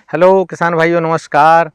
Hello किसान भाइयों, नमस्कार।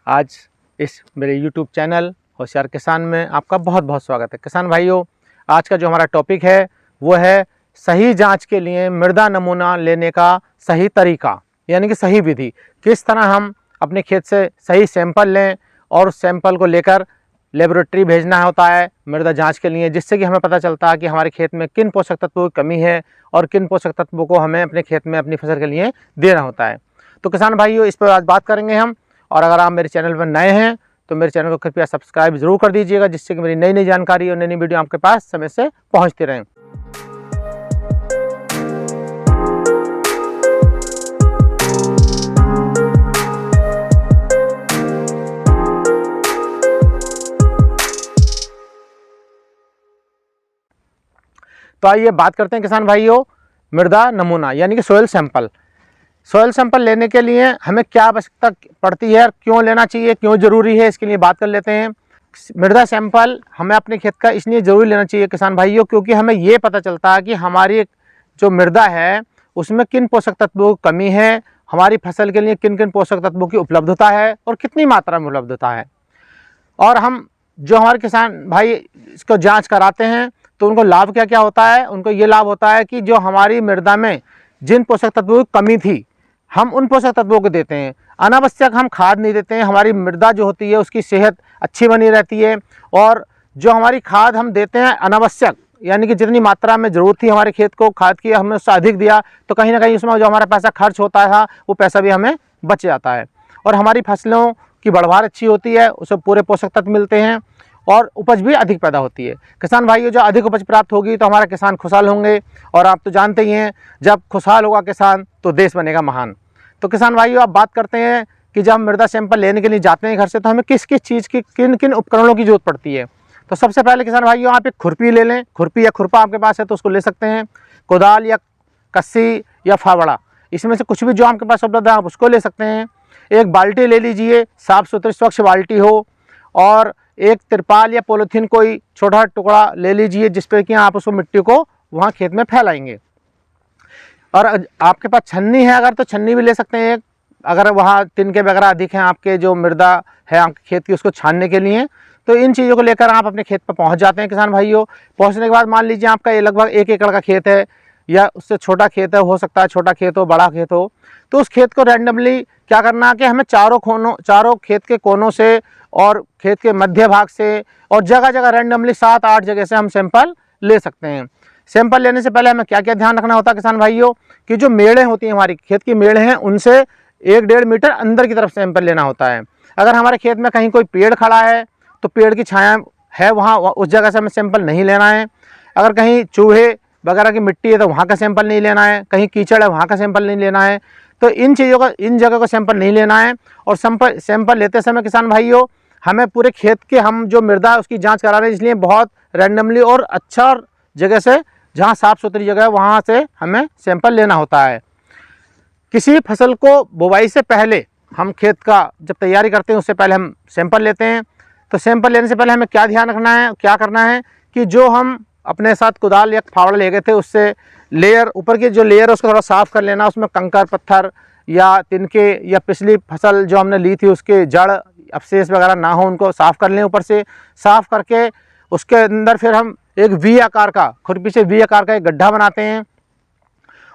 आज इस मेरे YouTube चैनल होशियार किसान में आपका बहुत बहुत स्वागत है। किसान भाइयों, आज का जो हमारा टॉपिक है वो है सही जांच के लिए मृदा नमूना लेने का सही तरीका, यानी कि सही विधि। किस तरह हम अपने खेत से सही सैंपल लें और उस सैंपल को लेकर लेबोरेटरी भेजना होता है मृदा जांच के लिए, जिससे कि हमें पता चलता है कि हमारे खेत में किन पोषक तत्वों की कमी है और किन पोषक तत्वों को हमें अपने खेत में अपनी फसल के लिए देना होता है। तो किसान भाइयों, इस पर आज बात करेंगे हम। और अगर आप मेरे चैनल पर नए हैं तो मेरे चैनल को कृपया सब्सक्राइब जरूर कर दीजिएगा, जिससे कि मेरी नई नई जानकारी और नई नई वीडियो आपके पास समय से पहुंचती रहें। तो आइए बात करते हैं किसान भाइयों, मृदा नमूना यानी कि सोयल सैंपल। सोयल सैंपल लेने के लिए हमें क्या आवश्यकता पड़ती है, क्यों लेना चाहिए, क्यों ज़रूरी है, इसके लिए बात कर लेते हैं। मृदा सैंपल हमें अपने खेत का इसलिए ज़रूरी लेना चाहिए किसान भाइयों, क्योंकि हमें ये पता चलता है कि हमारी जो मृदा है उसमें किन पोषक तत्वों की कमी है, हमारी फसल के लिए किन किन पोषक तत्वों की उपलब्धता है और कितनी मात्रा में उपलब्धता है। और हम जो हमारे किसान भाई इसको जाँच कराते हैं तो उनको लाभ क्या क्या होता है। उनको ये लाभ होता है कि जो हमारी मृदा में जिन पोषक तत्वों की कमी थी, हम उन पोषक तत्वों को देते हैं। अनावश्यक हम खाद नहीं देते हैं, हमारी मृदा जो होती है उसकी सेहत अच्छी बनी रहती है। और जो हमारी खाद हम देते हैं अनावश्यक, यानी कि जितनी मात्रा में ज़रूरत थी हमारे खेत को खाद की, हमने उससे अधिक दिया तो कहीं ना कहीं उसमें जो हमारा पैसा खर्च होता था वो पैसा भी हमें बच जाता है। और हमारी फसलों की बढ़वार अच्छी होती है, उसमें पूरे पोषक तत्व मिलते हैं और उपज भी अधिक पैदा होती है। किसान भाइयों, जो अधिक उपज प्राप्त होगी तो हमारा किसान खुशहाल होंगे। और आप तो जानते ही हैं, जब खुशहाल होगा किसान तो देश बनेगा महान। तो किसान भाइयों, आप बात करते हैं कि जब हम मृदा सैंपल लेने के लिए जाते हैं घर से तो हमें किस किस चीज़ की, किन किन उपकरणों की जरूरत पड़ती है। तो सबसे पहले किसान भाइयों, आप एक खुरपी ले लें। खुरपी या खुरपा आपके पास है तो उसको ले सकते हैं। कुदाल या कस्सी या फावड़ा, इसमें से कुछ भी जो आपके पास उपलब्ध है आप उसको ले सकते हैं। एक बाल्टी ले लीजिए, साफ़ सुथरी स्वच्छ बाल्टी हो। और एक तिरपाल या पॉलीथीन कोई छोटा टुकड़ा ले लीजिए, जिस पर कि आप उसको मिट्टी को वहाँ खेत में फैलाएंगे। और आपके पास छन्नी है अगर तो छन्नी भी ले सकते हैं एक, अगर वहाँ तिनके वगैरह अधिक हैं आपके जो मृदा है आपके खेत की, उसको छानने के लिए। तो इन चीज़ों को लेकर आप अपने खेत पर पहुँच जाते हैं किसान भाइयों। पहुँचने के बाद मान लीजिए आपका ये लगभग 1 एकड़ का खेत है या उससे छोटा खेत है, हो सकता है छोटा खेत हो बड़ा खेत हो। तो उस खेत को रैंडमली क्या करना है कि हमें चारों खेत के कोनों से और खेत के मध्य भाग से और जगह जगह रैंडमली 7-8 जगह से हम सैंपल ले सकते हैं। सैंपल लेने से पहले हमें क्या क्या ध्यान रखना होता है किसान भाइयों, कि जो मेड़ें होती हैं हमारी खेत की मेड़ें हैं, उनसे 1-1.5 मीटर अंदर की तरफ सैंपल लेना होता है। अगर हमारे खेत में कहीं कोई पेड़ खड़ा है तो पेड़ की छाया है वहाँ, उस जगह से हमें सैंपल नहीं लेना है। अगर कहीं चूहे वगैरह की मिट्टी है तो वहाँ का सैंपल नहीं लेना है। कहीं कीचड़ है वहाँ का सैंपल नहीं लेना है। तो इन जगह का सैंपल नहीं लेना है। और सैंपल लेते समय किसान भाइयों, हमें पूरे खेत के हम जो मृदा है उसकी जांच करा रहे हैं, इसलिए बहुत रैंडमली और अच्छा जगह से, जहाँ साफ़ सुथरी जगह है वहाँ से हमें सैंपल लेना होता है। किसी फसल को बुवाई से पहले हम खेत का जब तैयारी करते हैं उससे पहले हम सैंपल लेते हैं। तो सैंपल लेने से पहले हमें क्या ध्यान रखना है, क्या करना है कि जो हम अपने साथ कुदाल या फावड़ा ले गए थे उससे लेयर, ऊपर की जो लेयर है उसको थोड़ा साफ़ कर लेना। उसमें कंकर पत्थर या तिनके या पिछली फसल जो हमने ली थी उसके जड़ अवशेष वगैरह ना हो, उनको साफ़ कर लें। ऊपर से साफ़ करके उसके अंदर फिर हम एक वी आकार का, खुरपी से वी आकार का एक गड्ढा बनाते हैं।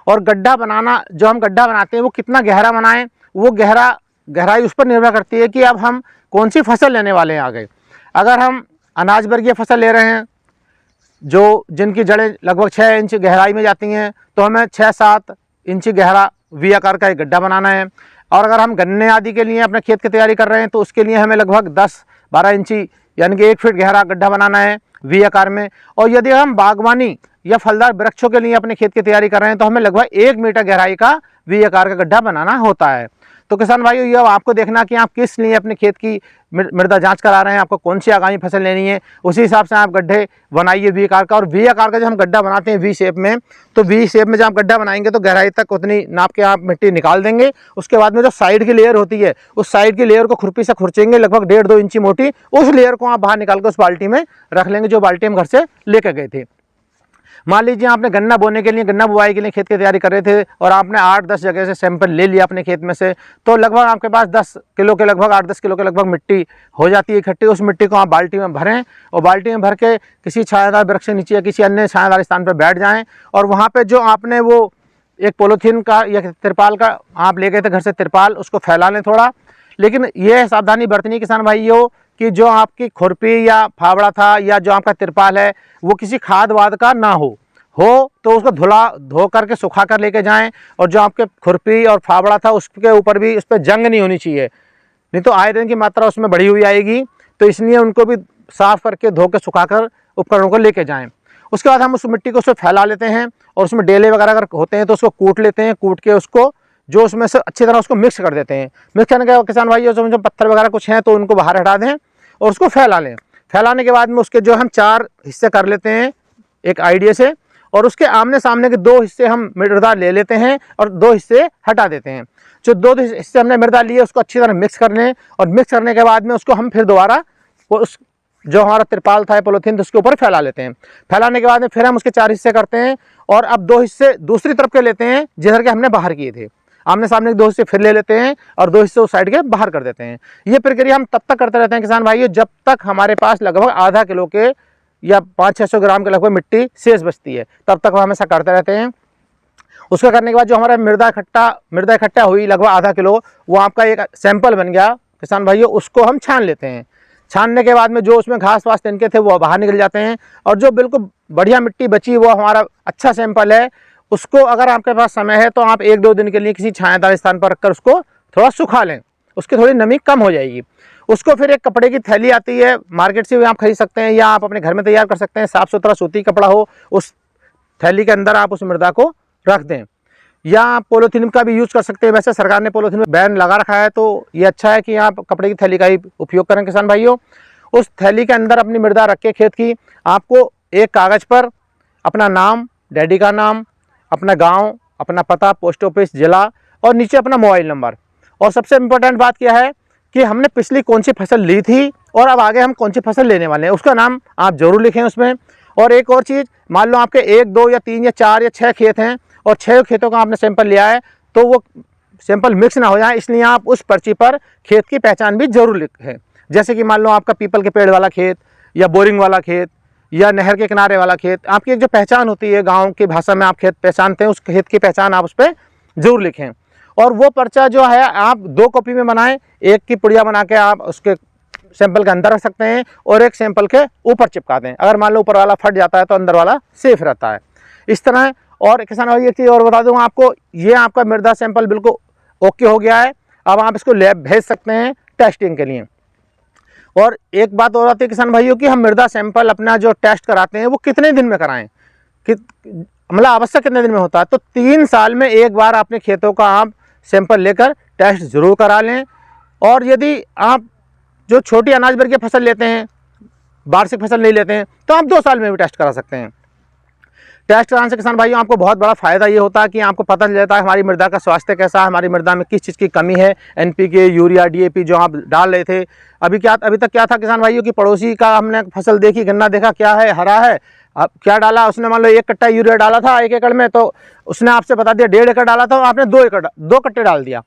और गड्ढा बनाना, जो हम गड्ढा बनाते हैं वो कितना गहरा बनाएं, वो गहराई उस पर निर्भर करती है कि अब हम कौन सी फसल लेने वाले हैं आगे। अगर हम अनाज वर्गीय फसल ले रहे हैं जिनकी जड़ें लगभग 6 इंच गहराई में जाती हैं, तो हमें 6-7 इंच गहरा वी आकार का एक गड्ढा बनाना है। और अगर हम गन्ने आदि के लिए अपने खेत की तैयारी कर रहे हैं तो उसके लिए हमें लगभग 10-12 इंची यानी कि 1 फीट गहरा गड्ढा बनाना है वी आकार में। और यदि हम बागवानी या फलदार वृक्षों के लिए अपने खेत की तैयारी कर रहे हैं तो हमें लगभग 1 मीटर गहराई का वी आकार का गड्ढा बनाना होता है। तो किसान भाइयों, ये आपको देखना कि आप किस लिए अपने खेत की मृदा जांच करा रहे हैं, आपको कौन सी आगामी फसल लेनी है, उसी हिसाब से आप गड्ढे बनाइए वी आकार का। और वी आकार का जब हम गड्ढा बनाते हैं वी शेप में, तो वी शेप में जब आप गड्ढा बनाएंगे तो गहराई तक उतनी नाप के आप मिट्टी निकाल देंगे। उसके बाद में जो साइड की लेयर होती है, उस साइड की लेयर को खुरपी से खुरचेंगे, लगभग 1.5-2 इंची मोटी। उस लेयर को आप बाहर निकाल कर उस बाल्टी में रख लेंगे जो बाल्टी हम घर से लेकर गए थे। मान लीजिए आपने गन्ना बोने के लिए, गन्ना बुआई के लिए खेत की तैयारी कर रहे थे और आपने 8-10 जगह से सैंपल ले लिया अपने खेत में से, तो लगभग आपके पास 10 किलो के लगभग 8-10 किलो के लगभग मिट्टी हो जाती है इकट्ठी। उस मिट्टी को आप बाल्टी में भरें और बाल्टी में भर के किसी छायादार वृक्ष के नीचे या किसी अन्य छायादार स्थान पर बैठ जाएँ और वहाँ पर जो आपने वो एक पॉलीथीन का या तिरपाल का आप ले गए थे घर से तिरपाल, उसको फैला लें थोड़ा। लेकिन ये सावधानी बरतनी किसान भाइयों कि जो आपकी खुरपी या फावड़ा था या जो आपका तिरपाल है वो किसी खाद वाद का ना हो तो उसको धो करके सुखा कर लेके जाएं। और जो आपके खुरपी और फावड़ा था उसके ऊपर भी, उस पर जंग नहीं होनी चाहिए, नहीं तो आयरन की मात्रा उसमें बढ़ी हुई आएगी। तो इसलिए उनको भी साफ करके धो के सुखा कर उपकरणों को लेके जाएं। उसके बाद हम उस मिट्टी को उसमें फैला लेते हैं और उसमें डेले वगैरह अगर होते हैं तो उसको कूट लेते हैं, कूट के उसको जो उसमें से अच्छी तरह उसको मिक्स कर देते हैं। मिक्स करने के बाद किसान भाइयों जो पत्थर वगैरह कुछ हैं तो उनको बाहर हटा दें और उसको फैला लें। फैलाने के बाद में उसके जो हम 4 हिस्से कर लेते हैं एक आइडिया से, और उसके आमने सामने के 2 हिस्से हम मृदा ले लेते हैं और 2 हिस्से हटा देते हैं। जो 2 हिस्से हमने मृदा लिए उसको अच्छी तरह मिक्स कर लें और मिक्स करने के बाद में उसको हम फिर दोबारा उस जो हमारा तिरपाल था पॉलीथीन उसके ऊपर फैला लेते हैं। फैलाने के बाद में फिर हम उसके 4 हिस्से करते हैं और अब 2 हिस्से दूसरी तरफ के लेते हैं जिधर के हमने बाहर किए थे। आमने सामने के 2 हिस्से फिर ले लेते हैं और 2 हिस्से उस साइड के बाहर कर देते हैं। ये प्रक्रिया हम तब तक करते रहते हैं किसान भाइयों जब तक हमारे पास लगभग आधा किलो के या 500-600 ग्राम के लगभग मिट्टी शेष बचती है, तब तक हम ऐसा करते रहते हैं। उसका करने के बाद जो हमारा मृदा इकट्ठा हुई लगभग आधा किलो, वो आपका एक सैंपल बन गया किसान भाइयों। उसको हम छान लेते हैं। छानने के बाद में जो उसमें घास वास तिनके थे वो बाहर निकल जाते हैं और जो बिल्कुल बढ़िया मिट्टी बची वो हमारा अच्छा सैंपल है। उसको अगर आपके पास समय है तो आप 1-2 दिन के लिए किसी छायादार स्थान पर रखकर उसको थोड़ा सुखा लें, उसकी थोड़ी नमी कम हो जाएगी। उसको फिर एक कपड़े की थैली आती है मार्केट से भी आप खरीद सकते हैं या आप अपने घर में तैयार कर सकते हैं। साफ़ सुथरा सूती कपड़ा हो, उस थैली के अंदर आप उस मृदा को रख दें, या आप पॉलीथीन का भी यूज़ कर सकते हैं। वैसे सरकार ने पॉलीथीन में बैन लगा रखा है तो ये अच्छा है कि आप कपड़े की थैली का ही उपयोग करें किसान भाइयों। उस थैली के अंदर अपनी मृदा रख के खेत की आपको एक कागज़ पर अपना नाम, डैडी का नाम, अपना गांव, अपना पता, पोस्ट ऑफिस, जिला और नीचे अपना मोबाइल नंबर, और सबसे इम्पोर्टेंट बात क्या है कि हमने पिछली कौन सी फसल ली थी और अब आगे हम कौन सी फसल लेने वाले हैं उसका नाम आप ज़रूर लिखें उसमें। और एक और चीज़, मान लो आपके 1, 2 या 3 या 4 या 6 खेत हैं और 6 खेतों का आपने सैंपल लिया है तो वो सैंपल मिक्स ना हो जाए, इसलिए आप उस पर्ची पर खेत की पहचान भी जरूर लिखें। जैसे कि मान लो आपका पीपल के पेड़ वाला खेत या बोरिंग वाला खेत या नहर के किनारे वाला खेत, आपकी एक जो पहचान होती है गांव की भाषा में आप खेत पहचानते हैं, उस खेत की पहचान आप उस पर जरूर लिखें। और वो पर्चा जो है आप 2 कॉपी में बनाएं, एक की पुड़िया बना के आप उसके सैंपल के अंदर रख सकते हैं और एक सैंपल के ऊपर चिपका दें। अगर मान लो ऊपर वाला फट जाता है तो अंदर वाला सेफ रहता है, इस तरह। और किसान भाई एक चीज़ और बता दूँ आपको, ये आपका मृदा सैंपल बिल्कुल ओके हो गया है। अब आप इसको लैब भेज सकते हैं टेस्टिंग के लिए। और एक बात और आती है किसान भाइयों की, हम मृदा सैंपल अपना जो टेस्ट कराते हैं वो कितने दिन में कराएं, मतलब आवश्यक कितने दिन में होता है, तो 3 साल में एक बार अपने खेतों का आप सैंपल लेकर टेस्ट जरूर करा लें। और यदि आप जो छोटी अनाज वर्गीय फसल लेते हैं, वार्षिक फसल नहीं लेते हैं, तो आप 2 साल में भी टेस्ट करा सकते हैं। टेस्ट कराने से किसान भाइयों आपको बहुत बड़ा फायदा ये होता है कि आपको पता चल जाता है हमारी मृदा का स्वास्थ्य कैसा है, हमारी मृदा में किस चीज़ की कमी है। NPK, यूरिया, DAP जो आप डाल रहे थे, अभी तक क्या था किसान भाइयों की पड़ोसी का हमने फसल देखी, गन्ना देखा, क्या है, हरा है, अब क्या डाला उसने, मान लो 1 कट्टा यूरिया डाला था 1 एकड़ में, तो उसने आपसे बता दिया 1.5 एकड़ डाला था, आपने 2 कट्टे डाल दिया।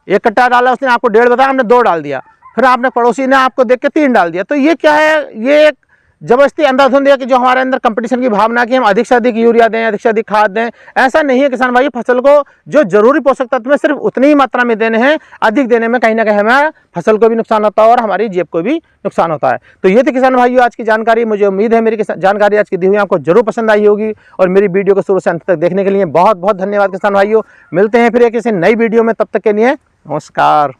1 कट्टा डाला उसने, आपको 1.5 बताया, आपने 2 डाल दिया, फिर आपने पड़ोसी ने आपको देख के 3 डाल दिया। तो ये क्या है, ये एक जबरदस्ती अंधाधुंध है कि जो हमारे अंदर कंपटीशन की भावना कि हम अधिक से अधिक यूरिया दें, अधिक से अधिक खाद दें। ऐसा नहीं है किसान भाई, फसल को जो जरूरी पोषक तत्व में सिर्फ उतनी ही मात्रा में देने हैं, अधिक देने में कहीं ना कहीं हमारा फसल को भी नुकसान होता है और हमारी जेब को भी नुकसान होता है। तो ये थी किसान भाइयों आज की जानकारी। मुझे उम्मीद है मेरी जानकारी आज की दी हुई आपको जरूर पसंद आई होगी और मेरी वीडियो को शुरू से अंत तक देखने के लिए बहुत बहुत धन्यवाद किसान भाइयों। मिलते हैं फिर किसी नई वीडियो में, तब तक के लिए नमस्कार।